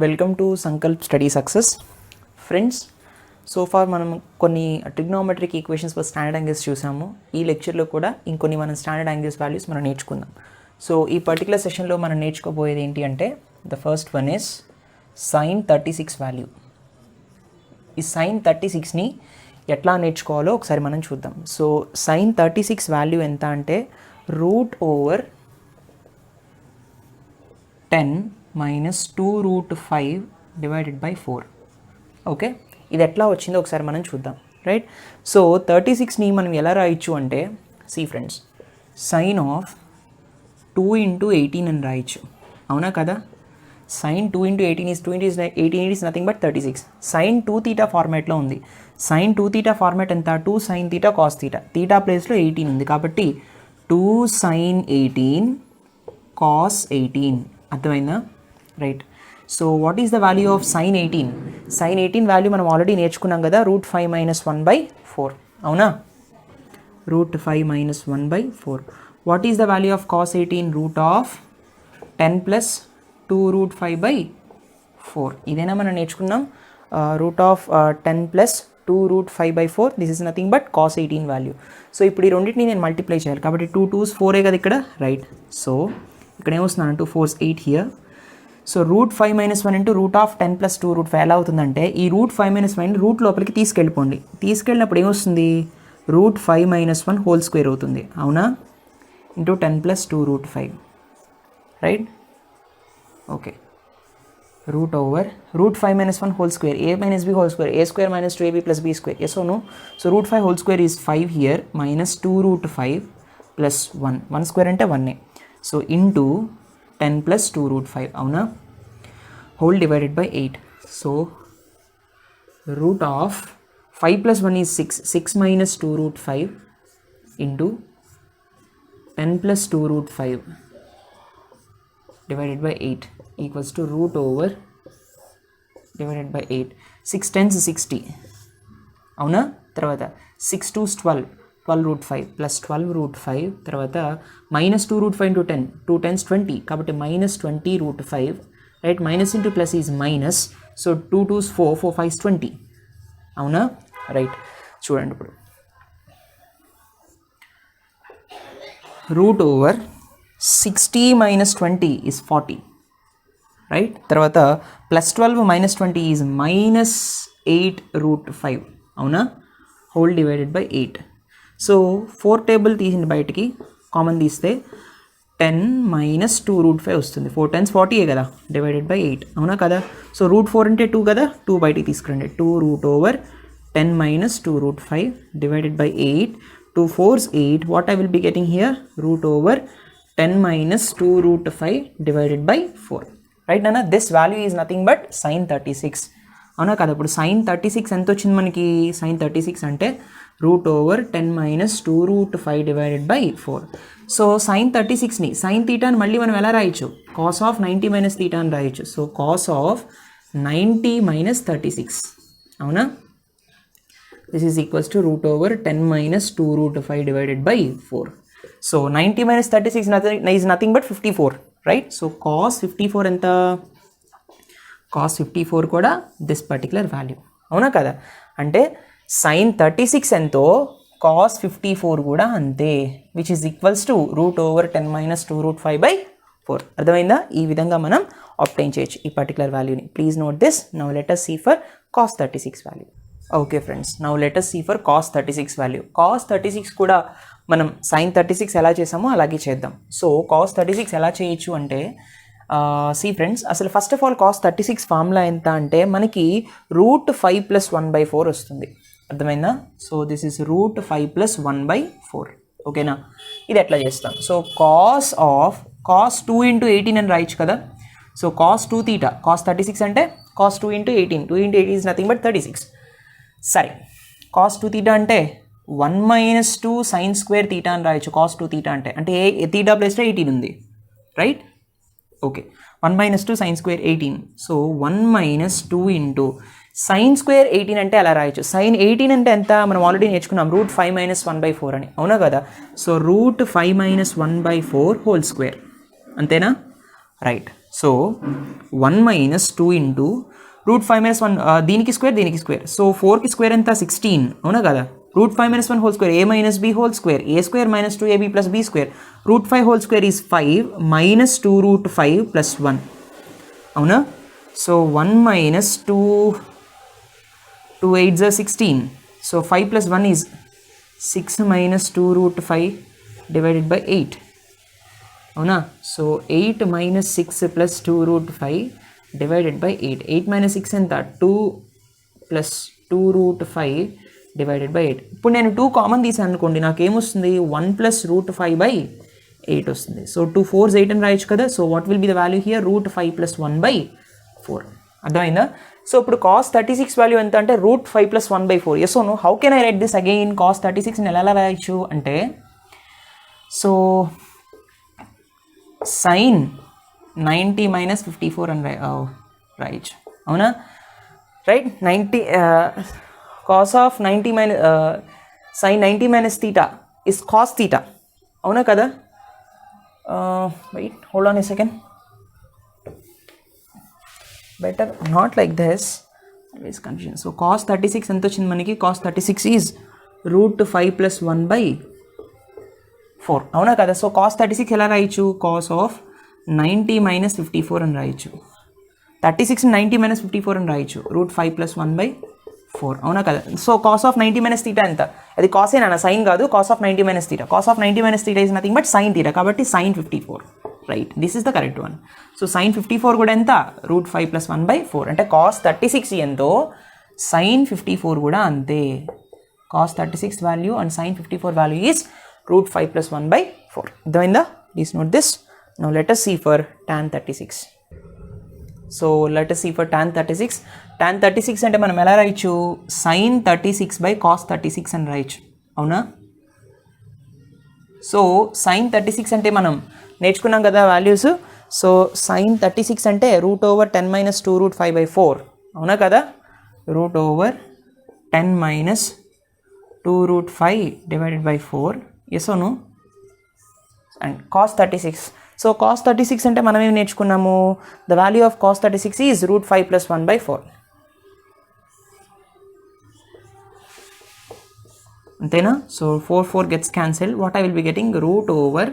Welcome to Sankalp study success friends. So far మనం కొన్ని trigonometric equations for standard angles చూసాము. ఈ లెక్చర్లో కూడా ఇంకొన్ని మనం స్టాండర్డ్ యాంగిల్స్ వాల్యూస్ మనం నేర్చుకుందాం. సో ఈ పర్టికులర్ సెషన్లో మనం నేర్చుకోబోయేది ఏంటి అంటే the first one is sine 36 value. ఈ సైన్ 36ని ఎట్లా నేర్చుకోవాలో ఒకసారి మనం చూద్దాం. సో సైన్ 36 వాల్యూ ఎంత అంటే √10 minus 2√5 divided by 4. ఓకే, ఇది ఎట్లా వచ్చిందో ఒకసారి మనం చూద్దాం. రైట్, సో 36ని మనం ఎలా రాయొచ్చు అంటే see friends, sine of 2 into 18 అని రాయొచ్చు. అవునా కదా? Sine 2 into 18 is 2 into 18 is nothing but 36. Sign 2 θ ఫార్మాట్లో ఉంది. సైన్ 2 θ ఫార్మాట్ ఎంత? 2 sin θ cos θ. θ ప్లేస్లో 18 ఉంది కాబట్టి 2 sin 18 cos 18. అర్థమైందా? Right, so what is the value of sine 18? Sine 18 value మనం ఆల్రెడీ నేర్చుకున్నాం కదా, √5 - 1/4. అవునా? √5 - 1/4. What is the value of cos 18? √10 + 2√5/4. ఇదేనా మనం నేర్చుకున్నాం? √10 + 2√5/4. This is nothing but cos 18 value. So ఇప్పుడు ఈ రెండింటిని నేను మల్టిప్లై చేయాలి కాబట్టి 2 2s 4 కదా ఇక్కడ. రైట్, సో ఇక్కడ ఏమొస్తున్నాను? 2 4s 8 హియర్. సో √5 - 1 into √10 + 2√5 ఎలా అవుతుందంటే ఈ √5 - 1 రూట్ లోపలికి తీసుకెళ్ళిపోండి. తీసుకెళ్ళినప్పుడు ఏమొస్తుంది? √5 - 1 హోల్ స్క్వేర్ అవుతుంది. అవునా? Into 10 + 2√5. Right, okay. √5 - 1 whole square, a - b whole square, a² - 2ab + b square. Yes or no? So √5 whole square is 5 here minus 2√5 + 1. 1 square అంటే 1. So into 10 + 2√5. అవునా? Whole divided by 8. So √5 + 1 is 6. 6 - 2√5 into 10 + 2√5 divided by 8 equals to √over divided by 8. 6 10s 60. అవునా? తర్వాత 6 2s 12. 12√5 + 12√5 తర్వాత -2√5 into 10. 2 10s 20 కాబట్టి -20√5. Right, minus into plus is minus. So 2 2s 4, 4 5s 20. అవునా? Right, చూడండి ఇప్పుడు √60 - 20 is 40. Right, తర్వాత +12 - 20 is -8√5. అవునా? Whole divided by 8. So 4 table తీసింది బయటికి, కామన్ తీస్తే 10 - 2√5 వస్తుంది. 4 10s 40 కదా, డివైడెడ్ బై 8. అవునా కదా? సో √4 అంటే 2 కదా, 2 బయటికి తీసుకురండి. 2√10 - 2√5 divided by 8. 2 4s 8. What I will be getting here? √10 - 2√5 divided by 4. Right నాన్న? This value is nothing but sine 36. అవునా కదా? ఇప్పుడు సైన్ 36 ఎంత వచ్చింది మనకి? సైన్ 36 అంటే √10 - 2√5 డివైడెడ్ బై 4. సో సైన్ 36ని, సైన్ థీటాని మళ్ళీ మనం ఎలా రాయొచ్చు? కాస్ ఆఫ్ 90 - θ అని రాయొచ్చు. So cos of 90 - 36. అవునా? This is equals to √10 - 2√5 divided by 4. So 90 - 36 is nothing but 54. Right, so cos 54 ఎంత? కాస్ 54 కూడా దిస్ పర్టికులర్ వాల్యూ. అవునా కదా? అంటే సైన్ 36 ఎంతో కాస్ 54 కూడా అంతే, విచ్ ఈజ్ ఈక్వల్స్ టు √10 - 2√5/4. అర్థమైందా? ఈ విధంగా మనం ఆబ్టైన్ చేయొచ్చు ఈ పర్టికులర్ వాల్యూని. Please note this. Now let us see for cos 36 value. Okay friends, now let us see for cos 36 value. cos 36 కూడా మనం సైన్ 36 ఎలా చేసామో అలాగే చేద్దాం. సో cos 36 ఎలా చేయొచ్చు అంటే సి ఫ్రెండ్స్, అసలు first of all cos 36 formula ఎంత అంటే మనకి √5 + 1/4 వస్తుంది. అర్థమైందా? So this is √5 + 1/4. ఓకేనా? ఇది ఎట్లా చేస్తాం? సో cos 2 into 18 అని రాయొచ్చు కదా. సో cos 2 θ, cos 36 అంటే cos 2 into 18. 2 into 18 is nothing but 36. సరే, cos 2 θ అంటే 1 - 2 sin² θ అని రాయొచ్చు. cos 2 θ అంటే θ ప్లేస్లో 18 ఉంది. Right, okay. 1 - 2 sin² 18. So 1 - 2 into sin² 18 అంటే అలా రాయొచ్చు. sin 18 అంటే ఎంత? మనం ఆల్రెడీ నేర్చుకున్నాం, √5 - 1/4 అని. అవునా కదా? So √5 - 1/4 whole square. అంతేనా? Right. So 1 minus 2 into root 5 minus 1 దీనికి స్క్వేర్. సో 4కి స్క్వేర్ ఎంత 16 అవునా కదా. root 5 minus 1 whole square a minus b whole square a square minus 2ab plus b square root 5 whole square is 5 minus 2 root 5 plus 1 అవునా. So 1 minus 2 8 is 16. So 5 plus 1 is 6 minus 2 root 5 divided by 8 అవునా. So 8 minus 6 plus 2 root 5 divided by 8 minus 6 ఎంత 2 plus 2 root 5 divided by 8. ఇప్పుడు నేను 2 common తీసాను అనుకోండి, నాకు ఏమొస్తుంది 1 plus root 5 by 8 వస్తుంది. సో 2 4s 8 అని రాయొచ్చు కదా. So what will be the value here root 5 plus 1 by 4. అర్థమైందా. సో ఇప్పుడు cos 36 వాల్యూ ఎంత అంటే root 5 plus 1 by 4. Yes no how can I write this again. cos 36 ఎలా రాయొచ్చు అంటే సో sin 90 minus 54 అని రాయొచ్చు అవునా. Right 90 cos of 90 minus sin 90 minus theta is cos theta అవునా కదా. wait hold on a second, better not like this, there is confusion. So cos 36 ఎంత వచ్చింది మనకి, cos 36 is root 5 plus 1 by 4 అవునా కదా. సో cos 36 ఎలా రాయొచ్చు, cos of 90 minus 54 అని రాయొచ్చు. 36 90 minus 54 అని రాయొచ్చు, root 5 plus 1 by 4 అవునా కదా. So cos of 90 minus theta ఎంత, అది cos ఏనా సైన్ కాదు. cos of 90 minus theta, cos of 90 minus theta is nothing but sin theta, కాబట్టి sin 54 right. This is the correct one. So sin 54 కూడా ఎంత, root 5 plus 1 by 4 అంటే cos 36 ఎంతో sin 54 కూడా అంతే. cos 36 value and sin 54 value is root 5 plus 1 by 4. అర్థమైందా. Please note this. Now let us see for tan 36. So let us see for tan 36. tan 36 అంటే మనం ఎలా రాయొచ్చు, sin 36 by cos 36 అని రాయొచ్చు అవునా. సో sin 36 అంటే మనం నేర్చుకున్నాం కదా వాల్యూస్. సో sin 36 అంటే root over 10 minus 2 root 5 by 4 అవునా కదా. Root over 10 minus 2 root 5 divided by 4 yes or no. And cos 36. So cos 36 అంటే మనం ఏం నేర్చుకున్నాము, the value of cos 36 is root 5 plus 1 by 4 అంతేనా. So 4 gets cancel. What I will be getting, root over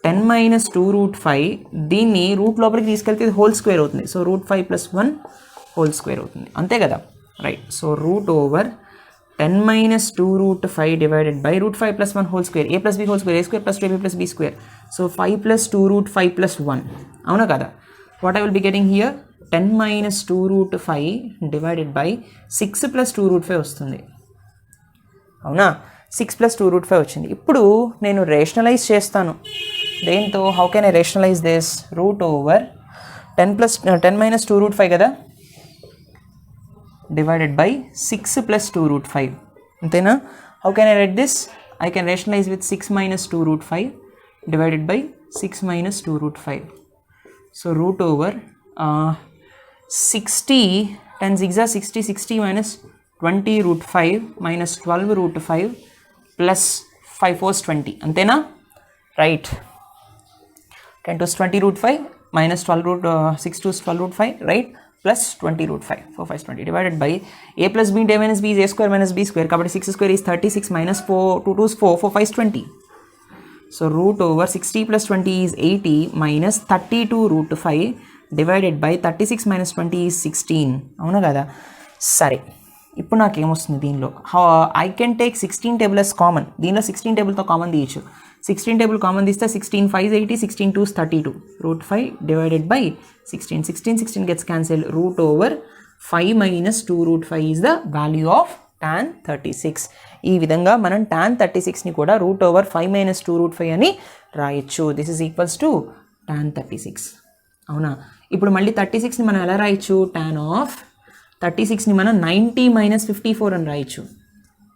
10 minus 2 root 5, దీన్ని root లోపలికి తీసుకెళ్తే whole square అవుతుంది. So root 5 plus 1 whole square అవుతుంది అంతే కదా. Right. So root over 10 minus 2 root 5 divided by root 5 plus 1 whole square, a plus b whole square, a square plus 2ab plus b square. So 5 plus 2 root 5 plus 1 అవునా కదా. What I will be getting here, 10 minus 2 root 5 divided by 6 plus 2 root 5 వస్తుంది అవునా. 6 plus 2 root 5 వచ్చింది. ఇప్పుడు నేను rationalise చేస్తాను దేంతో, how can I rationalise this, root over 10 minus 2 root 5 కదా divided by 6 plus 2 root 5 అంతేనా. how can I write this, I can rationalize with 6 minus 2 root 5 divided by 6 minus 2 root 5. so root over 60 10 6 are 60, 60 minus 20 root 5 minus 12 root 5 plus 5 4s 20 అంతేనా. Right. 10 2s 20 root 5 minus 12 root 6 2s 12 root 5 right plus 20 root 5 4 5 20 divided by a plus b into a minus b is a square minus b square కాబట్టి 6 square is 36 minus 4 2 2s 4 4 5 20. so root over 60 plus 20 is 80 minus 32 root 5 divided by 36 minus 20 is 16 అవునా కదా. సరే ఇప్పుడు నాకు ఏమొస్తుంది దీనిలో, I can take 16 table as common. దీనిలో 16 టేబుల్తో common తీయచ్చు. 16 టేబుల్ కామన్ తీస్తే 16 5 80, 16 2 32 root 5 divided by 16 16 gets cancelled. root over 5 minus 2 root 5 is the value of tan 36. ఈ విధంగా మనం tan 36ని కూడా రూట్ ఓవర్ 5 minus 2 root 5 అని రాయొచ్చు. This is equals to tan 36 అవునా. ఇప్పుడు మళ్ళీ 36ని మనం ఎలా రాయొచ్చు, tan ఆఫ్ 36ని మనం 90 minus 54 అని రాయొచ్చు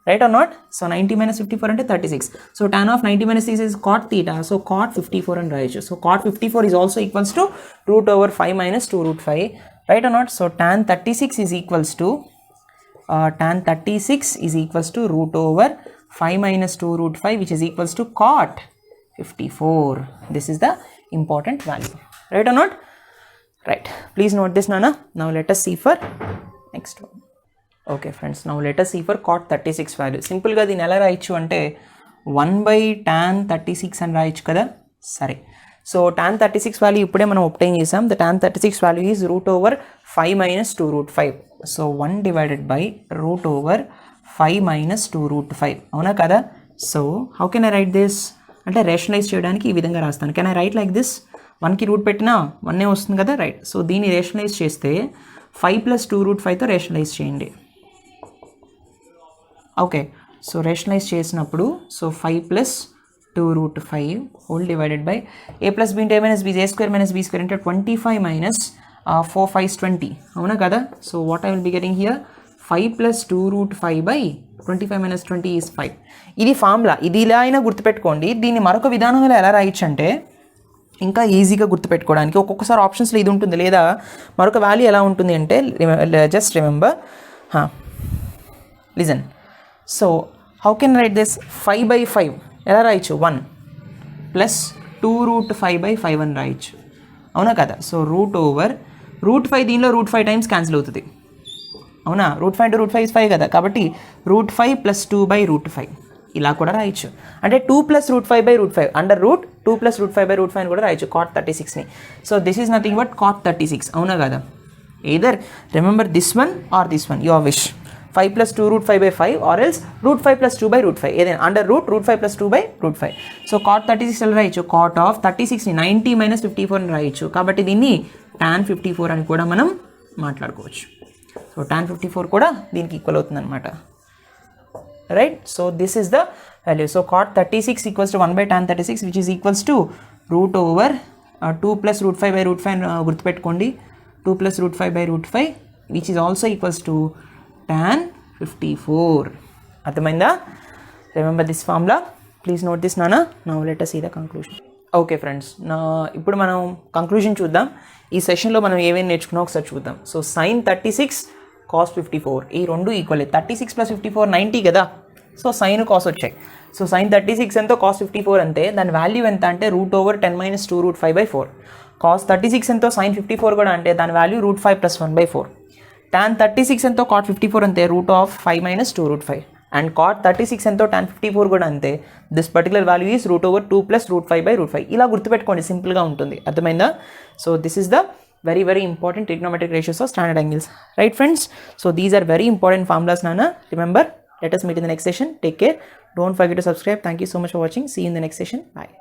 right are not. So 90 minus 54 అంటే 36. So tan of 90 minus 36 is cot theta. So cot 54 అని రాయొచ్చు. So cot 54 is also equals to root over 5 minus 2 root 5 right or not. so tan 36 is equals to root over 5 minus 2 root 5 which is equals to cot 54. this is the important value Right or not? Right. Please note this, Nana. Now let us see for next one. Okay friends, now let us see for cot 36 value. Simple ga దీని ఎలా రాయొచ్చు అంటే 1/tan 36 అని రాయొచ్చు కదా. సరే, so tan 36 value ఇప్పుడే మనం obtain చేసాం. The tan 36 value is root over 5 minus 2 root 5. So 1 divided by root over 5 minus 2 root 5. అవునా కదా? So how can I write this? అంటే రేషనలైజ్ చేయడానికి ఈ విధంగా రాస్తాను. Can I right like this? 1కి రూట్ పెట్టినా 1 వస్తుంది కదా, రైట్. సో దీన్ని రేషనలైజ్ చేస్తే 5 + 2 root 5తో రేషనలైజ్ చేయండి. ఓకే, సో రేషనలైజ్ చేసినప్పుడు so 5 + 2 root 5 whole divided by a + b × a - b a² - b² అంటే 25 minus 4 5s 20. అవునా కదా? So what I will be getting here 5 + 2 root 5 by 25 minus 20 is 5. ఇది formula. ఇది ఇలా అయినా గుర్తుపెట్టుకోండి. దీన్ని మరొక విధానంలో ఎలా రాయొచ్చు అంటే ఇంకా ఈజీగా గుర్తుపెట్టుకోవడానికి ఒక్కొక్కసారి ఆప్షన్స్లో ఇది ఉంటుంది, లేదా మరొక వాల్యూ ఎలా ఉంటుంది అంటే just remember, listen. So how can write this? 5/5 ఎలా రాయొచ్చు? 1 + 2 root 5/5 అని రాయొచ్చు. అవునా కదా? సో రూట్ ఓవర్ రూట్ 5, దీనిలో రూట్ 5 టైమ్స్ క్యాన్సిల్ అవుతుంది. అవునా? రూట్ 5 × రూట్ 5 is 5 కదా, కాబట్టి రూట్ 5 + 2/5 ఇలా కూడా రాయొచ్చు. అంటే 2 + root 5/5 అండర్ రూట్ 2 + root 5/5 అని కూడా రాయొచ్చు cot 36ని. So this is nothing but cot 36. అవునా కదా? Either remember this one or this one, your wish. 5 + 2 root 5/5 or else root 5 + 2/5 ఏదైనా అండర్ రూట్ 5 + 2/5. సో cot 36 ఎలా రాయొచ్చు? cot of 36ని 90 - 54 అని రాయొచ్చు. కాబట్టి దీన్ని tan 54 అని కూడా మనం మాట్లాడుకోవచ్చు. సో tan 54 కూడా దీనికి ఈక్వల్ అవుతుంది అనమాట, right. So this is the value. So cot 36 = 1/tan 36 which is equals to root over 2 + root 5/5 గుర్తుపెట్టుకోండి. 2 + root 5/5 which is also equals to tan 54. అర్థమైందా? Remember this formula. Please note this నానా. Now let us see the conclusion. Okay friends, ఇప్పుడు మనం conclusion చూద్దాం. ఈ సెషన్లో మనం ఏమేమి నేర్చుకున్నాం ఒకసారి చూద్దాం. సో sin 36 cos 54 ఈ రెండు ఈక్వల్. 36 + 54 90 కదా. సో సైన్ కాస్ వచ్చాయి. సో sin 36 ఎంతో cos 54 అంతే. దాని వాల్యూ ఎంత అంటే రూట్ ఓవర్ 10 - 2 root 5/4. cos 36 ఎంతో sin 54 కూడా అంటే దాని వాల్యూ రూట్ 5 + 1/4. tan 36 ఎంతో cot 54 అంతే root of 5 - 2 root 5. And cot 36 ఎంతో tan 54 కూడా అంతే. This particular value is root over 2 + root 5/5. ఇలా గుర్తుపెట్టుకోండి, సింపుల్గా ఉంటుంది. అర్థమైందా? So this is the very very important trigonometric ratios of standard angles, right friends? So these are very important formulas, Nana. Remember, let us meet in the next session. Take care. Don't forget to subscribe. Thank you so much for watching. See you in the next session. Bye.